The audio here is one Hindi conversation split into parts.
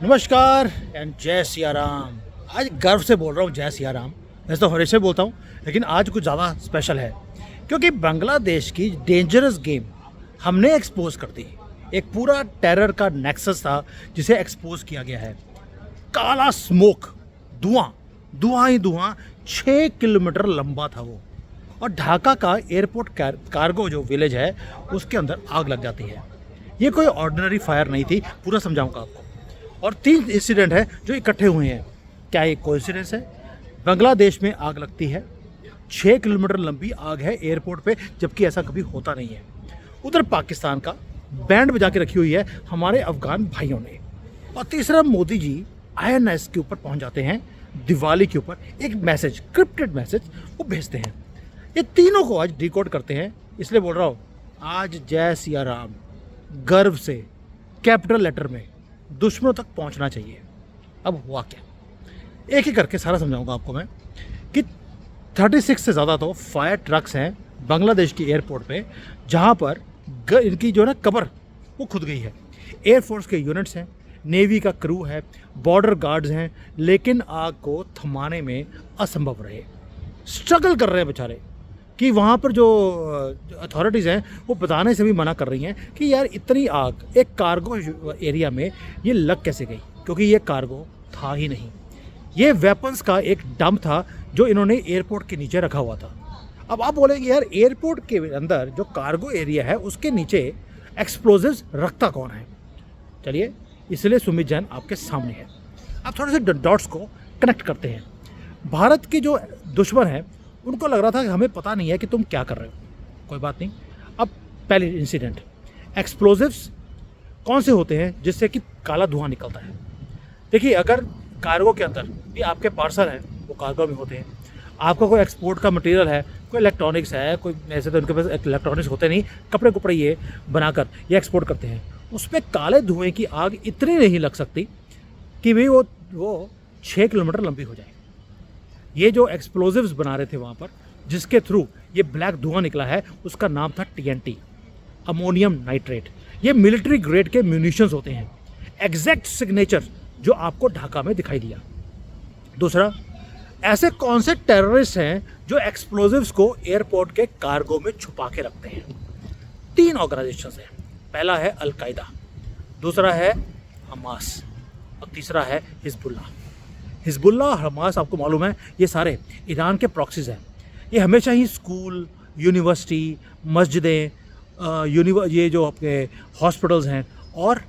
नमस्कार एंड जय सिया राम। आज गर्व से बोल रहा हूँ जय सिया राम। वैसे तो हमेशा बोलता हूँ, लेकिन आज कुछ ज़्यादा स्पेशल है क्योंकि बांग्लादेश की डेंजरस गेम हमने एक्सपोज कर दी। एक पूरा टेरर का नेक्सस था जिसे एक्सपोज किया गया है। काला स्मोक, धुआं धुआं ही धुआं, 6 किलोमीटर लंबा था वो। और ढाका का एयरपोर्ट कार्गो जो विलेज है उसके अंदर आग लग जाती है। ये कोई ऑर्डिनरी फायर नहीं थी, पूरा समझाऊंगा आपको। और 3 इंसिडेंट है जो इकट्ठे हुए हैं। क्या ये कोइंसिडेंस है? बांग्लादेश में आग लगती है, 6 किलोमीटर लंबी आग है एयरपोर्ट पे, जबकि ऐसा कभी होता नहीं है। उधर पाकिस्तान का बैंड बजा के रखी हुई है हमारे अफगान भाइयों ने। और तीसरा, मोदी जी INS के ऊपर पहुंच जाते हैं दिवाली के ऊपर, एक मैसेज, क्रिप्टेड मैसेज वो भेजते हैं। ये तीनों को आज डिकोड करते हैं। इसलिए बोल रहा हूँ आज जय सिया राम गर्व से कैपिटल लेटर में दुश्मनों तक पहुंचना चाहिए। अब हुआ क्या, एक एक करके सारा समझाऊंगा आपको मैं कि 36 से ज़्यादा तो फायर ट्रक्स हैं बांग्लादेश की एयरपोर्ट पे, जहां पर इनकी जो है ना कबर वो खुद गई है। एयरफोर्स के यूनिट्स हैं, नेवी का क्रू है, बॉर्डर गार्ड्स हैं, लेकिन आग को थमाने में असंभव रहे। स्ट्रगल कर रहे हैं बेचारे कि वहाँ पर जो अथॉरिटीज़ हैं वो बताने से भी मना कर रही हैं कि यार इतनी आग एक कार्गो एरिया में ये लग कैसे गई, क्योंकि ये कार्गो था ही नहीं। ये वेपन्स का एक डंप था जो इन्होंने एयरपोर्ट के नीचे रखा हुआ था। अब आप बोलेंगे यार एयरपोर्ट के अंदर जो कार्गो एरिया है उसके नीचे एक्सप्लोजिव्स रखता कौन है? चलिए, इसलिए सुमित जैन आपके सामने है। अब थोड़े से डॉट्स को कनेक्ट करते हैं। भारत के जो दुश्मन हैं उनको लग रहा था कि हमें पता नहीं है कि तुम क्या कर रहे हो, कोई बात नहीं। अब पहले इंसिडेंट, एक्सप्लोजिव्स कौन से होते हैं जिससे कि काला धुआं निकलता है? देखिए, अगर कार्गो के अंदर भी आपके पार्सल हैं वो कार्गो में होते हैं, आपका कोई एक्सपोर्ट का मटेरियल है, कोई इलेक्ट्रॉनिक्स है, कोई ऐसे तो उनके पास इलेक्ट्रॉनिक्स होते नहीं, कपड़े कुपड़े ये बनाकर ये एक्सपोर्ट करते हैं, उसमें काले धुएँ की आग इतनी नहीं लग सकती कि भाई वो 6 किलोमीटर लंबी हो जाए। ये जो एक्सप्लोजिव्स बना रहे थे वहाँ पर, जिसके थ्रू ये ब्लैक धुआं निकला है, उसका नाम था TNT, अमोनियम नाइट्रेट। ये मिलिट्री ग्रेड के म्यूनिशंस होते हैं। एग्जैक्ट सिग्नेचर जो आपको ढाका में दिखाई दिया। दूसरा, ऐसे कौन से टेररिस्ट हैं जो एक्सप्लोजिव्स को एयरपोर्ट के कार्गो में छुपा के रखते हैं? 3 ऑर्गेनाइजेशंस हैं। पहला है अल-कायदा, दूसरा है हमास और तीसरा है हिजबुल्लाह और हमास। आपको मालूम है ये सारे ईरान के प्रॉक्सीज हैं। ये हमेशा ही स्कूल, यूनिवर्सिटी, मस्जिदें, ये जो आपके हॉस्पिटल्स हैं और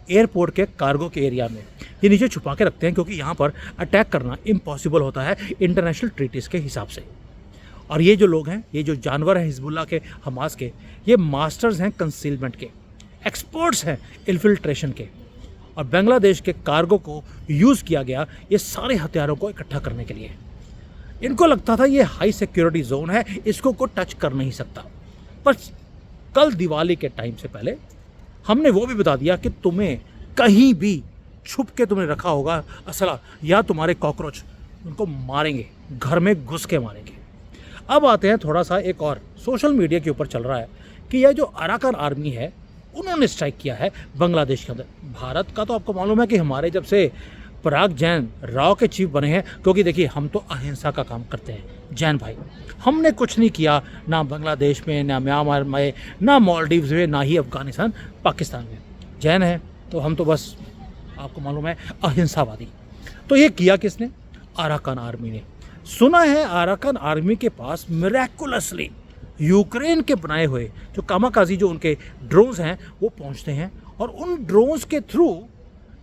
एयरपोर्ट के कार्गो के एरिया में ये नीचे छुपा के रखते हैं, क्योंकि यहाँ पर अटैक करना इम्पॉसिबल होता है इंटरनेशनल ट्रीटीज़ के हिसाब से। और ये जो लोग हैं, ये जो जानवर हैं हिजबुल्लाह के, हमास के, ये मास्टर्स हैं कंसीलमेंट के, एक्सपर्ट्स हैं इन्फिल्ट्रेशन के। और बांग्लादेश के कार्गो को यूज़ किया गया ये सारे हथियारों को इकट्ठा करने के लिए। इनको लगता था ये हाई सिक्योरिटी जोन है, इसको कोई टच कर नहीं सकता। पर कल दिवाली के टाइम से पहले हमने वो भी बता दिया कि तुम्हें कहीं भी छुप के तुमने रखा होगा असला या तुम्हारे कॉकरोच, उनको मारेंगे, घर में घुस के मारेंगे। अब आते हैं थोड़ा सा एक और, सोशल मीडिया के ऊपर चल रहा है कि यह जो अराकान आर्मी है उन्होंने स्ट्राइक किया है बांग्लादेश के अंदर। भारत का तो आपको मालूम है कि हमारे जब से पराग जैन राव के चीफ बने हैं, क्योंकि देखिए हम तो अहिंसा का काम करते हैं जैन भाई, हमने कुछ नहीं किया ना बांग्लादेश में, ना म्यांमार में, ना मालदीव्स में, ना ही अफगानिस्तान पाकिस्तान में। जैन है तो हम तो बस आपको मालूम है अहिंसावादी। तो ये किया किसने? अराकान आर्मी ने। सुना है अराकान आर्मी के पास मिरेकुलसली यूक्रेन के बनाए हुए जो कामाकाजी जो उनके ड्रोन्स हैं वो पहुंचते हैं, और उन ड्रोन्स के थ्रू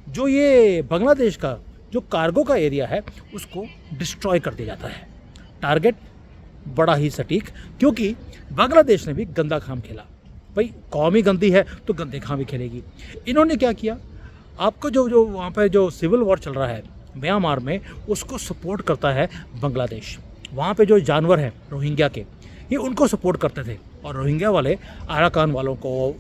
जो ये बांग्लादेश का जो कार्गो का एरिया है उसको डिस्ट्रॉय कर दिया जाता है। टारगेट बड़ा ही सटीक, क्योंकि बांग्लादेश ने भी गंदा काम खेला। भाई कौम ही गंदी है तो गंदे काम ही खेलेगी। इन्होंने क्या किया, आपको जो वहाँ पर जो सिविल वॉर चल रहा है म्यांमार में, उसको सपोर्ट करता है बांग्लादेश। वहाँ पे जो जानवर हैं रोहिंग्या के, ये उनको सपोर्ट करते थे, और रोहिंग्या वाले अराकान वालों को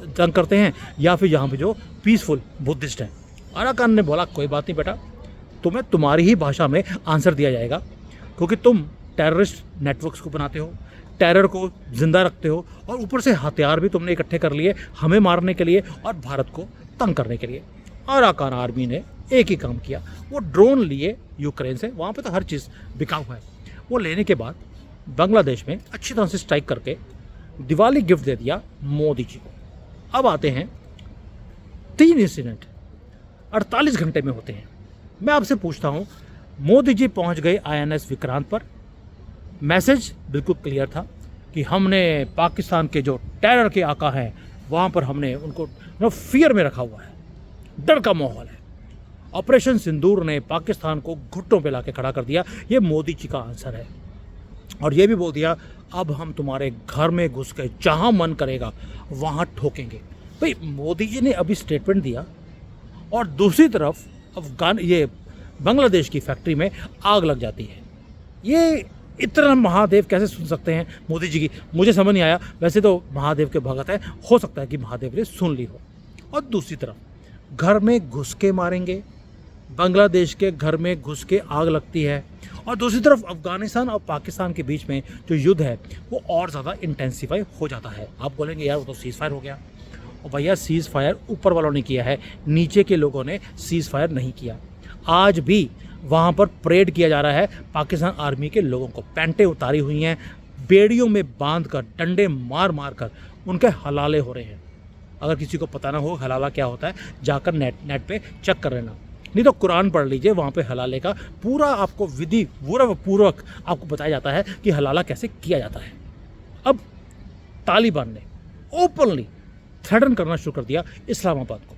तंग करते हैं, या फिर यहाँ पे जो पीसफुल बुद्धिस्ट हैं। अराकान ने बोला कोई बात नहीं बेटा, तुम्हें तुम्हारी ही भाषा में आंसर दिया जाएगा, क्योंकि तुम टेररिस्ट नेटवर्क्स को बनाते हो, टेरर को जिंदा रखते हो, और ऊपर से हथियार भी तुमने इकट्ठे कर लिए हमें मारने के लिए और भारत को तंग करने के लिए। अराकान आर्मी ने एक ही काम किया, वो ड्रोन लिए यूक्रेन से, वहाँ पे तो हर चीज़ बिका हुआ है। वो लेने के बाद बांग्लादेश में अच्छी तरह से स्ट्राइक करके दिवाली गिफ्ट दे दिया मोदी जी को। अब आते हैं 3 इंसिडेंट 48 घंटे में होते हैं। मैं आपसे पूछता हूँ, मोदी जी पहुँच गए INS विक्रांत पर, मैसेज बिल्कुल क्लियर था कि हमने पाकिस्तान के जो टेरर के आका हैं वहाँ पर हमने उनको फियर में रखा हुआ है, डर का माहौल है। ऑपरेशन सिंदूर ने पाकिस्तान को घुटनों पे लाके खड़ा कर दिया, ये मोदी जी का आंसर है। और ये भी बोल दिया अब हम तुम्हारे घर में घुस के जहाँ मन करेगा वहाँ ठोकेंगे। भाई मोदी जी ने अभी स्टेटमेंट दिया और दूसरी तरफ ये बांग्लादेश की फैक्ट्री में आग लग जाती है। ये इतना महादेव कैसे सुन सकते हैं मोदी जी की, मुझे समझ नहीं आया। वैसे तो महादेव के भगत है, हो सकता है कि महादेव ने सुन ली हो। और दूसरी तरफ घर में घुस के मारेंगे, बांग्लादेश के घर में घुस के आग लगती है। और दूसरी तरफ अफगानिस्तान और पाकिस्तान के बीच में जो युद्ध है वो और ज़्यादा इंटेंसिफाई हो जाता है। आप बोलेंगे यार वो तो सीज़ फायर हो गया, और भैया सीज़ फायर ऊपर वालों ने किया है, नीचे के लोगों ने सीज़ फायर नहीं किया। आज भी वहाँ पर परेड किया जा रहा है पाकिस्तान आर्मी के लोगों को, पैंटें उतारी हुई हैं, बेड़ियों में बांध कर डंडे मार मार कर उनके हलाले हो रहे हैं। अगर किसी को पता ना हो हलाला क्या होता है, जाकर नेट पे चेक कर लेना, नहीं तो कुरान पढ़ लीजिए, वहाँ पे हलाले का पूरा आपको विधि पूर्वक आपको बताया जाता है कि हलाला कैसे किया जाता है। अब तालिबान ने ओपनली थ्रेटन करना शुरू कर दिया इस्लामाबाद को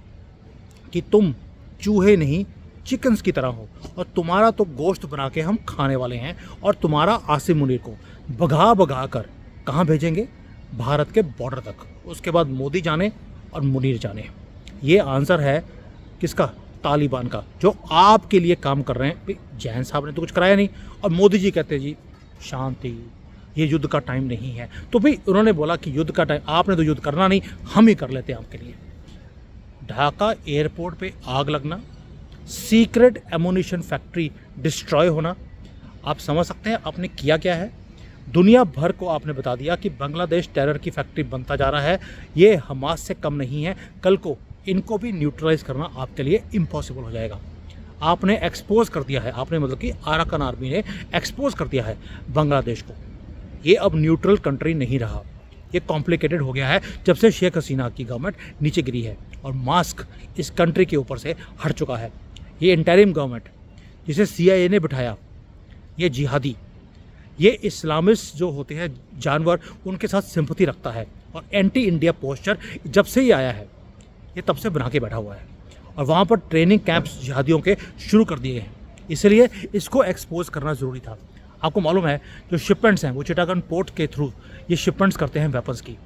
कि तुम चूहे नहीं चिकन्स की तरह हो, और तुम्हारा तो गोश्त बना के हम खाने वाले हैं, और तुम्हारा आसिम मुनीर को भगा भगा कर कहाँ भेजेंगे, भारत के बॉर्डर तक। उसके बाद मोदी जाने और मुनीर जाने। ये आंसर है किसका, तालिबान का, जो आपके लिए काम कर रहे हैं। जैन साहब ने तो कुछ कराया नहीं, और मोदी जी कहते हैं जी शांति, ये युद्ध का टाइम नहीं है। तो भाई उन्होंने बोला कि युद्ध का टाइम, आपने तो युद्ध करना नहीं, हम ही कर लेते हैं आपके लिए। ढाका एयरपोर्ट पे आग लगना, सीक्रेट एमुनिशन फैक्ट्री डिस्ट्रॉय होना, आप समझ सकते हैं आपने किया क्या है। दुनिया भर को आपने बता दिया कि बांग्लादेश टेरर की फैक्ट्री बनता जा रहा है, ये हमास से कम नहीं है, कल को इनको भी न्यूट्रलाइज करना आपके लिए इम्पॉसिबल हो जाएगा। आपने एक्सपोज कर दिया है, आपने मतलब कि अराकान आर्मी ने एक्सपोज कर दिया है बांग्लादेश को। ये अब न्यूट्रल कंट्री नहीं रहा, ये कॉम्प्लिकेटेड हो गया है जब से शेख हसीना की गवर्नमेंट नीचे गिरी है और मास्क इस कंट्री के ऊपर से हट चुका है। ये इंटरिम गवर्नमेंट जिसे CIA ने बिठाया, ये जिहादी, ये इस्लामिस्ट जो होते हैं जानवर, उनके साथ सिंपैथी रखता है, और एंटी इंडिया पोस्चर जब से ही आया है ये तब से बना के बैठा हुआ है। और वहाँ पर ट्रेनिंग कैंप्स जिहादियों के शुरू कर दिए हैं, इसलिए इसको एक्सपोज करना ज़रूरी था। आपको मालूम है जो शिपमेंट्स हैं वो चिटागन पोर्ट के थ्रू ये शिपमेंट्स करते हैं वेपन्स की।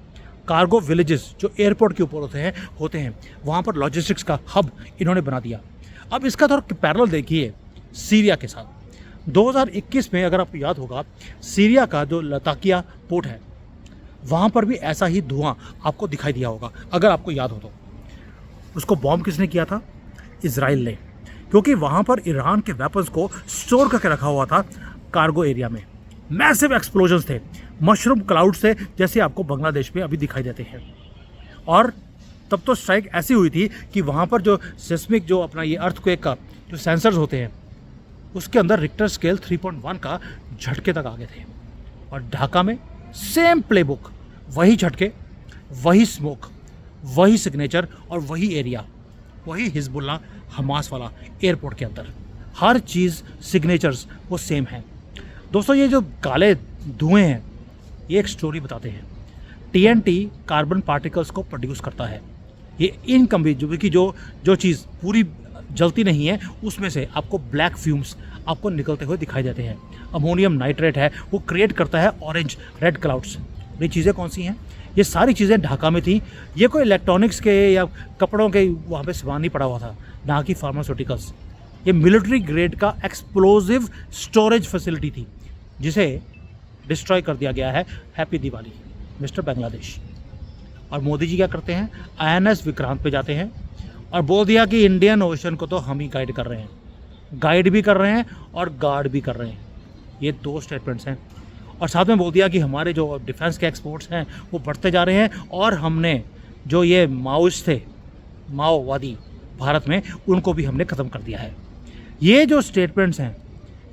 कार्गो विलेजेस जो एयरपोर्ट के ऊपर होते हैं वहाँ पर लॉजिस्टिक्स का हब इन्होंने बना दिया। अब इसका थोड़ा पैरेलल देखिए सीरिया के साथ। 2021 में अगर आपको याद होगा, सीरिया का जो लताकिया पोर्ट है वहाँ पर भी ऐसा ही धुआं आपको दिखाई दिया होगा, अगर आपको याद हो तो। उसको बॉम्ब किसने किया था? इजराइल ने, क्योंकि वहाँ पर ईरान के वेपन्स को स्टोर करके रखा हुआ था कार्गो एरिया में। मैसिव एक्सप्लोजन्स थे, मशरूम क्लाउड से, जैसे आपको बांग्लादेश में अभी दिखाई देते हैं। और तब तो स्ट्राइक ऐसी हुई थी कि वहाँ पर जो सिस्मिक जो अपना ये अर्थक्वेक का जो सेंसर्स होते हैं उसके अंदर रिक्टर स्केल 3.1 का झटके तक आ गए थे। और ढाका में सेम प्लेबुक, वही झटके, वही स्मोक, वही सिग्नेचर और वही एरिया, वही हिजबुल्लाह हमास वाला एयरपोर्ट के अंदर, हर चीज़ सिग्नेचर्स वो सेम हैं। दोस्तों ये जो काले धुएँ हैं ये एक स्टोरी बताते हैं। TNT कार्बन पार्टिकल्स को प्रोड्यूस करता है। ये जो चीज़ पूरी जलती नहीं है उसमें से आपको ब्लैक फ्यूम्स आपको निकलते हुए दिखाई देते हैं। अमोनियम नाइट्रेट है, वो क्रिएट करता है ऑरेंज रेड क्लाउड्स। ये चीज़ें कौन सी हैं? ये सारी चीज़ें ढाका में थी। ये कोई इलेक्ट्रॉनिक्स के या कपड़ों के वहाँ पे सामान नहीं पड़ा हुआ था, ना कि फार्मास्यूटिकल्स। ये मिलिट्री ग्रेड का एक्सप्लोजिव स्टोरेज फैसिलिटी थी जिसे डिस्ट्रॉय कर दिया गया है। Happy Diwali mister Bangladesh. और मोदी जी क्या करते हैं? INS विक्रांत पे जाते हैं और बोल दिया कि इंडियन ओशन को तो हम ही गाइड कर रहे हैं, गाइड भी कर रहे हैं और गार्ड भी कर रहे हैं। ये 2 स्टेटमेंट्स हैं। और साथ में बोल दिया कि हमारे जो डिफेंस के एक्सपोर्ट्स हैं वो बढ़ते जा रहे हैं, और हमने जो ये माओइस्ट थे, माओवादी भारत में, उनको भी हमने ख़त्म कर दिया है। ये जो स्टेटमेंट्स हैं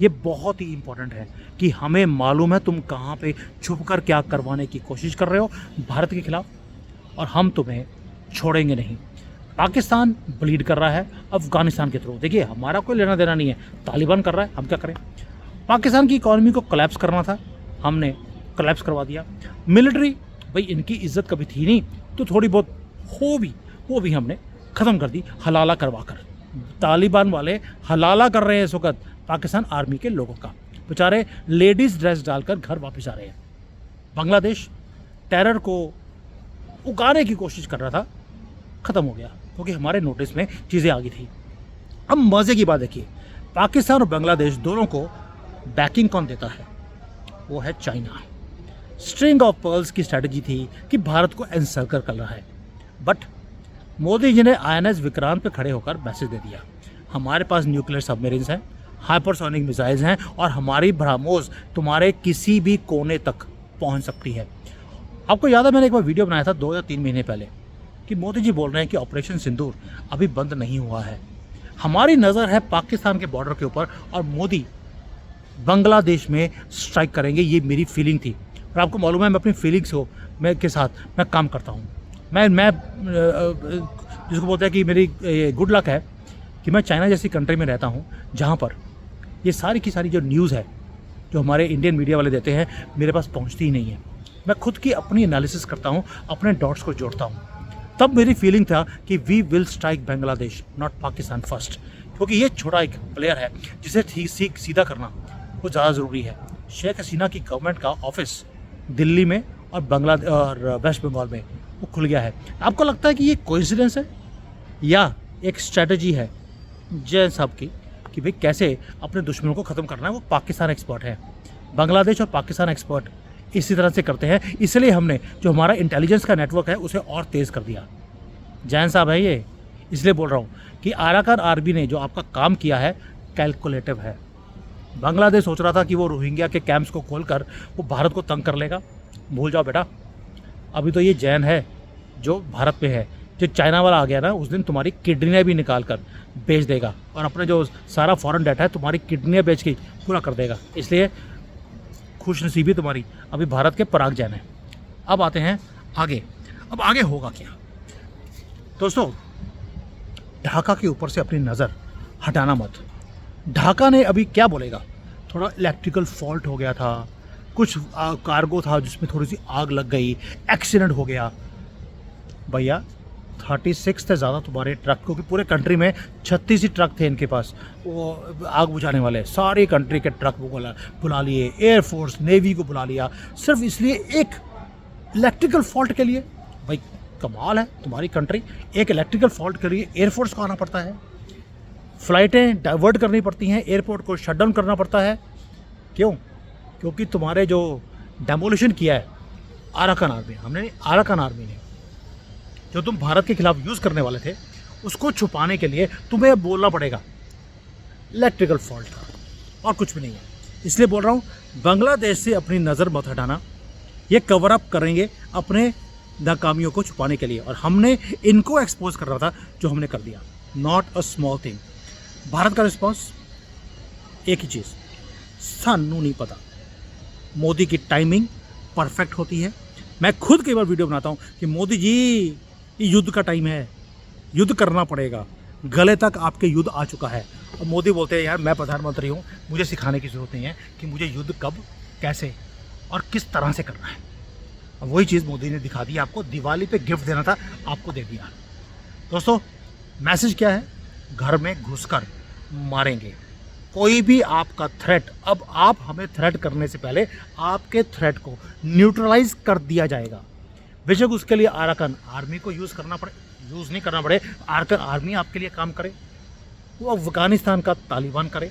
ये बहुत ही इम्पोर्टेंट है कि हमें मालूम है तुम कहाँ पे छुप कर क्या करवाने की कोशिश कर रहे हो भारत के खिलाफ, और हम तुम्हें छोड़ेंगे नहीं। पाकिस्तान ब्लीड कर रहा है अफ़गानिस्तान के थ्रू। देखिए, हमारा कोई लेना देना नहीं है, तालिबान कर रहा है, हम क्या करें। पाकिस्तान की इकॉनमी को कोलैप्स करना था, हमने कोलैप्स करवा दिया। मिलिट्री, भाई इनकी इज्जत कभी थी नहीं, तो थोड़ी बहुत हो भी वो भी हमने ख़त्म कर दी हलाला करवा कर। तालिबान वाले हलाला कर रहे हैं इस वक्त पाकिस्तान आर्मी के लोगों का, बेचारे लेडीज़ ड्रेस डालकर घर वापस आ रहे हैं। बांग्लादेश टेरर को उगाने की कोशिश कर रहा था, ख़त्म हो गया क्योंकि हमारे नोटिस में चीज़ें आ गई थी। अब मज़े की बात देखिए, पाकिस्तान और बांग्लादेश दोनों को बैकिंग कौन देता है? वो है चाइना। स्ट्रिंग ऑफ पर्ल्स की स्ट्रैटेजी थी कि भारत को एनसर्कल कर रहा है, बट मोदी जी ने INS विक्रांत पे खड़े होकर मैसेज दे दिया, हमारे पास न्यूक्लियर सबमरीन्स हैं, हाइपरसोनिक मिसाइल्स हैं, और हमारी ब्रह्मोस तुम्हारे किसी भी कोने तक पहुंच सकती है। आपको याद है, मैंने एक बार वीडियो बनाया था 2 या 3 महीने पहले कि मोदी जी बोल रहे हैं कि ऑपरेशन सिंदूर अभी बंद नहीं हुआ है। हमारी नज़र है पाकिस्तान के बॉर्डर के ऊपर, और मोदी बांग्लादेश में स्ट्राइक करेंगे, ये मेरी फीलिंग थी। और आपको मालूम है, मैं अपनी फीलिंग्स को के साथ मैं काम करता हूँ। मैं जिसको बोलते हैं कि मेरी गुड लक है कि मैं चाइना जैसी कंट्री में रहता हूँ जहाँ पर ये सारी की सारी जो न्यूज़ है जो हमारे इंडियन मीडिया वाले देते हैं मेरे पास पहुँचती ही नहीं है। मैं खुद की अपनी एनालिसिस करता हूँ, अपने डॉट्स को जोड़ता हूँ। तब मेरी फीलिंग था कि we will strike Bangladesh, not Pakistan first, क्योंकि ये छोटा एक प्लेयर है जिसे ठीक सीधा करना वो ज़्यादा ज़रूरी है। शेख हसीना की गवर्नमेंट का ऑफिस दिल्ली में और बांग्लादेश और वेस्ट बंगाल में वो खुल गया है। आपको लगता है कि ये कोइंसिडेंस है या एक स्ट्रैटेजी है जैन साहब की कि भाई कैसे अपने दुश्मनों को ख़त्म करना है? वो पाकिस्तान एक्सपर्ट है, बांग्लादेश और पाकिस्तान एक्सपर्ट इसी तरह से करते हैं, इसलिए हमने जो हमारा इंटेलिजेंस का नेटवर्क है उसे और तेज़ कर दिया। जैन साहब है ये, इसलिए बोल रहा हूँ कि आराकान आर्मी ने जो आपका काम किया है कैलकुलेटिव है। बांग्लादेश सोच रहा था कि वो रोहिंग्या के कैंप्स को खोलकर वो भारत को तंग कर लेगा, भूल जाओ बेटा, अभी तो ये जैन है जो भारत पे है। जो चाइना वाला आ गया ना, उस दिन तुम्हारी किडनियाँ भी निकाल कर बेच देगा, और अपने जो सारा फॉरेन डेटा है तुम्हारी किडनियाँ बेच के पूरा कर देगा। इसलिए खुशनसीबी तुम्हारी, अभी भारत के पराग जैन है। अब आते हैं आगे। अब आगे होगा क्या दोस्तों? ढाका के ऊपर से अपनी नज़र हटाना मत। ढाका ने अभी क्या बोलेगा, थोड़ा इलेक्ट्रिकल फॉल्ट हो गया था, कुछ कार्गो था जिसमें थोड़ी सी आग लग गई, एक्सीडेंट हो गया। भैया 36 से ज़्यादा तुम्हारे ट्रक, क्योंकि पूरे कंट्री में 36 ही ट्रक थे इनके पास वो आग बुझाने वाले, सारी कंट्री के ट्रक बुला लिए, एयरफोर्स नेवी को बुला लिया, सिर्फ इसलिए एक इलेक्ट्रिकल फॉल्ट के लिए। भाई कमाल है तुम्हारी कंट्री, एक इलेक्ट्रिकल फॉल्ट के लिए एयरफोर्स को आना पड़ता है, फ़्लाइटें डाइवर्ट करनी पड़ती हैं, एयरपोर्ट को शट डाउन करना पड़ता है। क्यों? क्योंकि तुम्हारे जो डेमोलिशन किया है आराकान आर्मी ने जो तुम भारत के खिलाफ यूज़ करने वाले थे, उसको छुपाने के लिए तुम्हें बोलना पड़ेगा इलेक्ट्रिकल फॉल्ट था, और कुछ भी नहीं है। इसलिए बोल रहा हूँ, बांग्लादेश से अपनी नज़र मत हटाना, ये कवर अप करेंगे अपने नाकामियों को छुपाने के लिए, और हमने इनको एक्सपोज कर रहा था जो हमने कर दिया। Not a small thing. Bharat का रिस्पॉन्स एक ही चीज़, सानू नहीं पता, मोदी की टाइमिंग परफेक्ट होती है। मैं खुद कई बार वीडियो बनाता हूँ कि मोदी जी ये युद्ध का टाइम है, युद्ध करना पड़ेगा, गले तक आपके युद्ध आ चुका है। और मोदी बोलते हैं यार मैं प्रधानमंत्री हूँ, मुझे सिखाने की ज़रूरत नहीं है कि मुझे युद्ध कब, कैसे और किस तरह से करना है। अब वही चीज़ मोदी ने दिखा दी आपको, दिवाली पे गिफ्ट देना था, आपको दे दिया। दोस्तों मैसेज क्या है? घर में घुसकर मारेंगे कोई भी आपका थ्रेट। अब आप हमें थ्रेट करने से पहले आपके थ्रेट को न्यूट्रलाइज कर दिया जाएगा। बेशक उसके लिए आराकान आर्मी को यूज़ नहीं करना पड़े, आराकान आर्मी आपके लिए काम करे, वो अफगानिस्तान का तालिबान करे,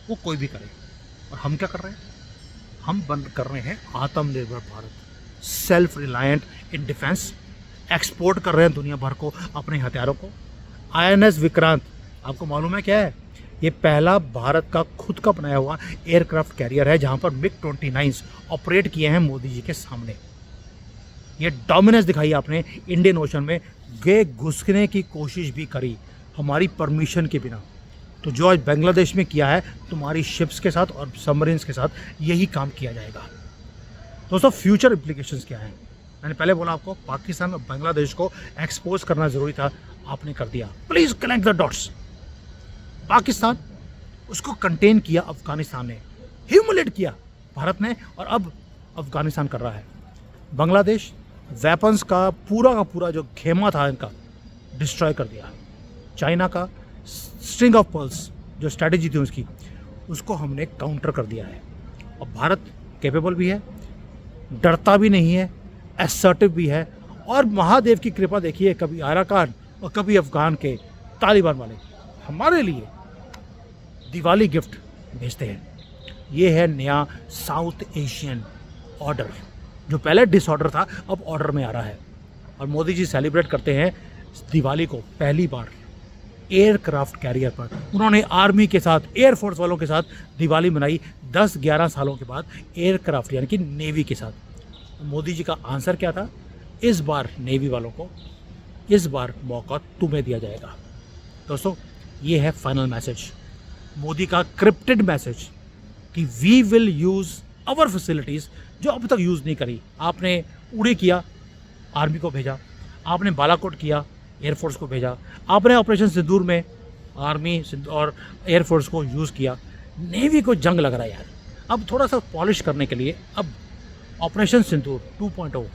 वो कोई भी करे। और हम क्या कर रहे हैं? हम बंद कर रहे हैं आत्मनिर्भर Bharat, self reliant in defence, export कर रहे हैं दुनिया भर को अपने हथियारों को। INS विक्रांत आपको मालूम है क्या है? ये पहला भारत का खुद का बनाया हुआ एयरक्राफ्ट कैरियर है जहाँ पर MiG-29 ऑपरेट किए हैं मोदी जी के सामने। ये डोमिनेंस दिखाई आपने इंडियन ओशन में, घुसने की कोशिश भी करी हमारी परमिशन के बिना। तो जो आज बांग्लादेश में किया है, तुम्हारी शिप्स के साथ और सबमरीन्स के साथ यही काम किया जाएगा। दोस्तों, फ्यूचर इम्प्लीकेशंस क्या हैं? मैंने पहले बोला आपको, पाकिस्तान और बांग्लादेश को एक्सपोज करना ज़रूरी था, आपने कर दिया। Please connect the dots. Pakistan, उसको कंटेन किया अफगानिस्तान ने, ह्यूमिलेट किया भारत ने, और अब अफगानिस्तान कर रहा है। बांग्लादेश, वेपन्स का पूरा जो खेमा था इनका, डिस्ट्रॉय कर दिया। चाइना का स्ट्रिंग ऑफ पर्ल्स जो स्ट्रैटेजी थी उसकी, उसको हमने काउंटर कर दिया है। और भारत कैपेबल भी है, डरता भी नहीं है, असर्टिव भी है। और महादेव की कृपा देखिए, कभी आराकान और कभी अफगान के तालिबान वाले हमारे लिए दिवाली गिफ्ट भेजते हैं। ये है नया साउथ एशियन ऑर्डर, जो पहले डिसऑर्डर था अब ऑर्डर में आ रहा है। और मोदी जी सेलिब्रेट करते हैं दिवाली को पहली बार एयरक्राफ्ट कैरियर पर। उन्होंने आर्मी के साथ, एयरफोर्स वालों के साथ दिवाली मनाई 10-11 सालों के बाद, एयरक्राफ्ट यानी कि नेवी के साथ। मोदी जी का आंसर क्या था? इस बार नेवी वालों को, इस बार मौका तुम्हें दिया जाएगा। दोस्तों, ये है फाइनल मैसेज, मोदी का क्रिप्टेड मैसेज कि we will use our facilities जो अब तक यूज़ नहीं करी। आपने उड़ी किया, आर्मी को भेजा। आपने बालाकोट किया, एयरफोर्स को भेजा। आपने ऑपरेशन सिंदूर में आर्मी और एयरफोर्स को यूज़ किया। नेवी को जंग लग रहा है यार। अब थोड़ा सा पॉलिश करने के लिए अब ऑपरेशन सिंदूर 2.0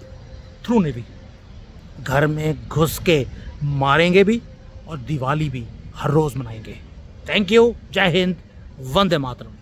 थ्रू नेवी, घर में घुस के मारेंगे भी और दिवाली भी हर रोज़ मनाएंगे। थैंक यू, जय हिंद, वंदे मातरम।